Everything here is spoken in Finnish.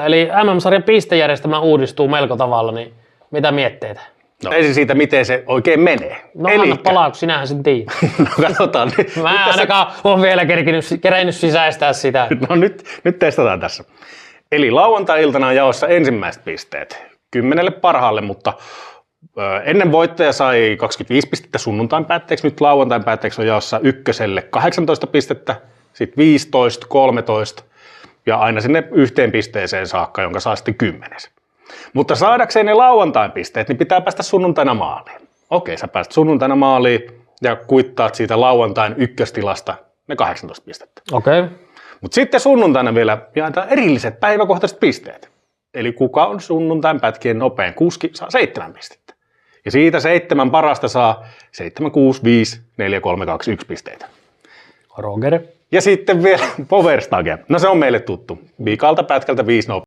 Eli MM-sarjan pistejärjestelmä uudistuu melko tavalla, niin mitä mietteitä? No ensin siitä, miten se oikein menee. No anna palaa, kun sinähän sen tiedät. No katsotaan. Mä ainakaan on vielä kerennyt sisäistää sitä. No nyt testataan tässä. Eli lauantai-iltana on jaossa ensimmäiset pisteet 10 parhaalle, mutta ennen voittaja sai 25 pistettä sunnuntain päätteeksi, nyt lauantain päätteeksi on jaossa ykköselle 18 pistettä, sitten 15, 13 ja aina sinne yhteen pisteeseen saakka, jonka saa sitten 10. Mutta saadakseen ne lauantain pisteet, niin pitää päästä sunnuntaina maaliin. Okei, sä pääst sunnuntaina maaliin ja kuittaat siitä lauantain ykköstilasta ne 18 pistettä. Okei. Mutta sitten sunnuntaina vielä jaetaan erilliset päiväkohtaiset pisteet. Eli kuka on sunnuntain pätkien nopein kuski, saa 7 pistettä. Ja siitä 7 parasta saa 7, 6, 5, 4, 3, 2, 1 pisteitä. Roger. Ja sitten vielä Powerstage. No se on meille tuttu. Viikalta pätkältä 5 nopeaa.